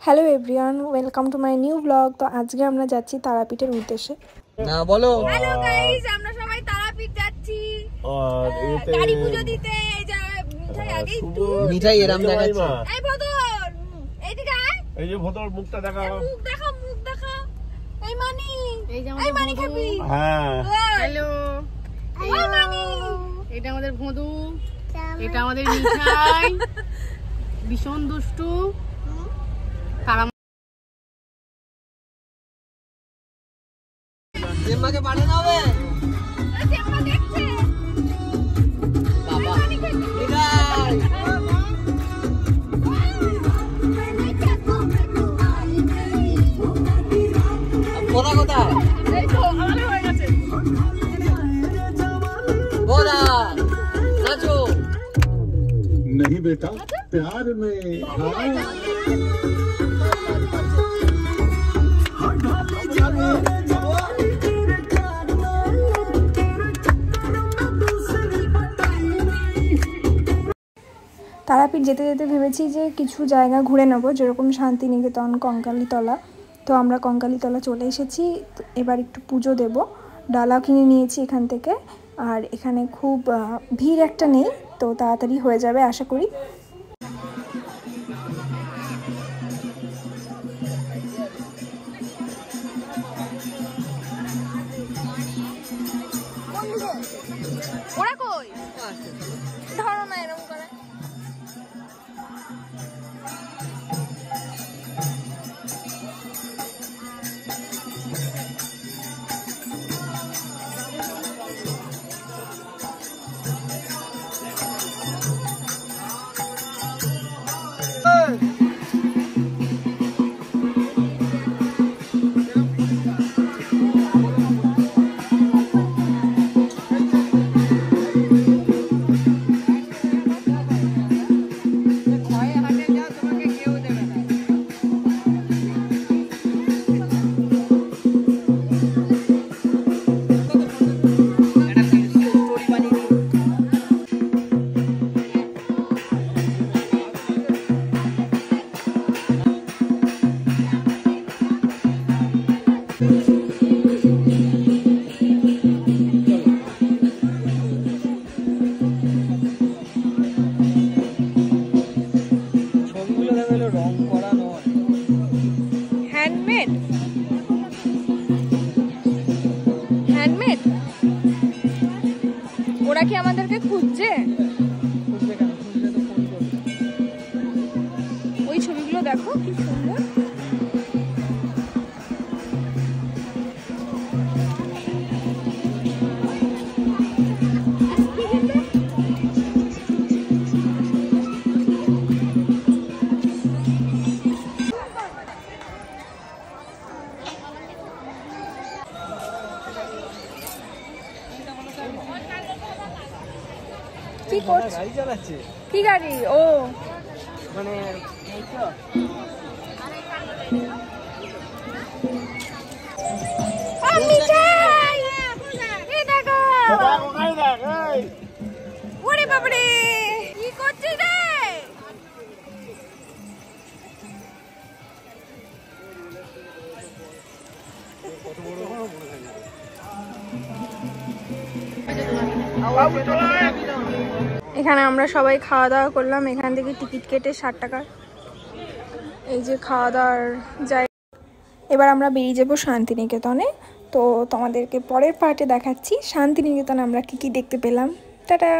Hello everyone, welcome to my new blog. তো আজকে আমরা যাচ্ছি তারাপীঠের উদ্দেশ্যে। না বলো। হ্যালো গাইস, আমরা সবাই তারাপীঠ যাচ্ছি আর গাড়ি পুজো দিতে। এই যে মিঠাই আগেই তো মিঠাই এরম দেখাচ্ছে। এই ভদর এইদিকে আয়, এই যে ভদর মুখটা দেখা, মুখ দেখা, মুখ দেখা। এই মানি, এই মানি খাবি? হ্যাঁ হ্যালো, এই মানি, এটা আমাদের ভদু, এটা আমাদের মিঠাই, ভীষণ দুষ্টু। তারা জেম্মাকে পাঠানো হবে। জেম্মা দেখছে বাবা মিঠাই কোথা কোথায় এই তো আমাদের হয়ে গেছে। বোনা নাচো। नहीं बेटा प्यार में তারাপীঠ যেতে যেতে ভেবেছি যে কিছু জায়গা ঘুরে নেব, যেরকম শান্তিনিকেতন, কঙ্কালীতলা। তো আমরা কঙ্কালীতলা চলে এসেছি। এবার একটু পুজো দেব। ডালা কিনে নিয়েছি এখান থেকে। আর এখানে খুব ভিড় একটা নেই, তো তাড়াতাড়ি হয়ে যাবে আশা করি। ওরা কই? ধরো না এরকম করে। হ্যান্ডমেড। ওরা কি আমাদেরকে খুঁজছে? ওই ছবিগুলো দেখো কি সুন্দর। কি করছে? গাড়ি চালাচ্ছে। কি গাড়ি? ও মানে মিঠাই, এই দেখো। ওরে বাবারে, কি করছিস রে? এখানে আমরা সবাই খাওয়া দাওয়া করলাম। এখান থেকে টিকিট কেটে 60 টাকা। এই যে খাওয়া দাওয়ার জায়গা। এবার আমরা বেরিয়ে যাব শান্তিনিকেতনে। তো তোমাদেরকে পরের পার্টে দেখাচ্ছি শান্তিনিকেতনে আমরা কি কি দেখতে পেলাম। টাটা।